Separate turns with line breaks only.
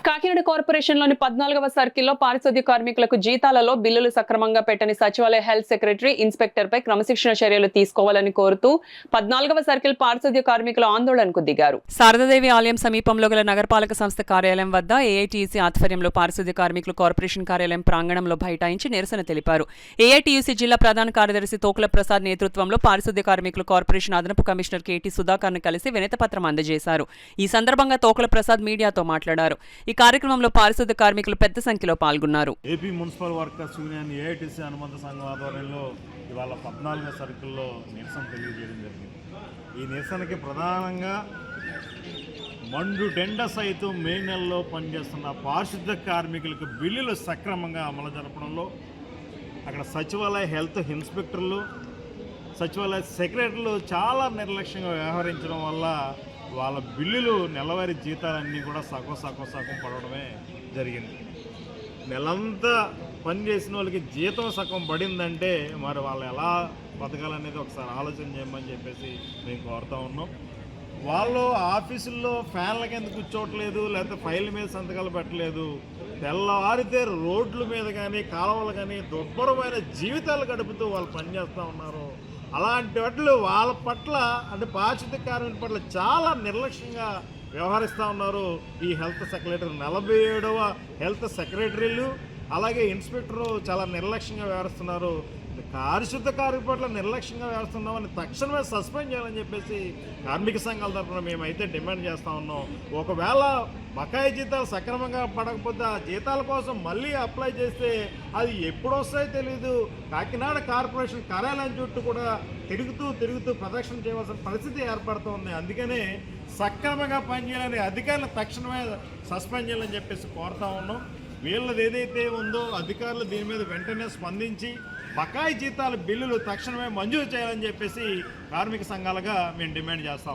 కాకినాడ కార్పొరేషన్లోని 14వ సర్కిల్లో పారిశుద్ధ్య కార్మికులకు జీతాలలో బిల్లులు సక్రమంగా పెట్టని సచివాలయ హెల్త్ సెక్రటరీ, ఇన్స్పెక్టర్పై క్రమశిక్షణ చర్యలు తీసుకోవాలని కోరుతూ 14వ సర్కిల్ పారిశుద్ధ్య కార్మికులు ఆందోళనకు దిగారు. శారదాదేవి ఆలయం సమీపంలో గల నగరపాలక సంస్థ కార్యాలయం వద్ద ఏఐటీయూసీ ఆధ్వర్యంలో పారిశుద్ధ్య కార్మికులు కార్పొరేషన్ కార్యాలయం ప్రాంగణంలో బైఠాయించి నిరసన తెలిపారు. ఏఐటీయూసీ జిల్లా ప్రధాన కార్యదర్శి తోకుల ప్రసాద్ నేతృత్వంలో పారిశుద్ధ్య కార్మికులు కార్పొరేషన్ అదనపు కమిషనర్ కేటీ సుధాకర్ను కలిసి వినతిపత్రం అందజేశారు. ఈ సందర్భంగా తోకుల ప్రసాద్ మీడియాతో మాట్లాడారు. ఈ కార్యక్రమంలో పారిశుద్ధ్య కార్మికులు పెద్ద సంఖ్యలో పాల్గొన్నారు.
AP municipal workers union AITC అనుబంధ సంఘం ఆధ్వర్యంలో ఇవాళ 14వ సర్కిల్లో నిరసన తెలియజేయడం జరిగింది. ఈ నిరసనకి ప్రధానంగా మండుటెండ సైతం మే నెలలో పనిచేస్తున్న పారిశుద్ధ్య కార్మికులకు బిల్లులు సక్రమంగా అమలు జరపడంలో అక్కడ సచివాలయ హెల్త్ ఇన్స్పెక్టర్లు, సచివాలయ సెక్రటరీలు చాలా నిర్లక్ష్యంగా వ్యవహరించడం వల్ల వాళ్ళ బిల్లులు నెలవారీ జీతాలన్నీ కూడా సగం పడడమే జరిగింది. నెలంతా పనిచేసిన వాళ్ళకి జీతం సగం పడిందంటే మరి వాళ్ళు ఎలా బతకాలనేది ఒకసారి ఆలోచన చేయమని చెప్పేసి మేము కోరుతా ఉన్నాం. వాళ్ళు ఆఫీసుల్లో ఫ్యాన్ల కింద కూర్చోవట్లేదు, లేకపోతే ఫైళ్ళ మీద సంతకాలు పెట్టలేదు. తెల్లవారితే రోడ్ల మీద కానీ కాలువలు కానీ దుర్భరమైన జీవితాలు గడుపుతూ వాళ్ళు పనిచేస్తూ ఉన్నారు. అలాంటి వాటిలో వాళ్ళ పట్ల అంటే పారిశుద్ధ్య కార్మికుల పట్ల చాలా నిర్లక్ష్యంగా వ్యవహరిస్తూ ఉన్నారు ఈ హెల్త్ సెక్రటరీ. 47వ హెల్త్ సెక్రటరీలు అలాగే ఇన్స్పెక్టరు చాలా నిర్లక్ష్యంగా వ్యవహరిస్తున్నారు. పారిశుద్ధ్య కార్మికుల పట్ల నిర్లక్ష్యంగా వ్యవహరిస్తున్నామని తక్షణమే సస్పెండ్ చేయాలని చెప్పేసి కార్మిక సంఘాల తరఫున మేమైతే డిమాండ్ చేస్తూ ఉన్నాం. ఒకవేళ బకాయి జీతాలు సక్రమంగా పడకపోతే ఆ జీతాల కోసం మళ్ళీ అప్లై చేస్తే అది ఎప్పుడు వస్తాయో తెలీదు. కాకినాడ కార్పొరేషన్ కార్యాలయం చుట్టూ కూడా తిరుగుతూ ప్రదక్షిణ చేయవలసిన పరిస్థితి ఏర్పడుతుంది. అందుకనే సక్రమంగా పనిచేయాలని అధికారులు తక్షణమే సస్పెండ్ చేయాలని చెప్పేసి కోరుతా ఉన్నాం. వీళ్ళది ఏదైతే ఉందో అధికారులు దీని మీద వెంటనే స్పందించి బకాయి జీతాల బిల్లులు తక్షణమే మంజూరు చేయాలని చెప్పేసి కార్మిక సంఘాలుగా మేము డిమాండ్ చేస్తాం.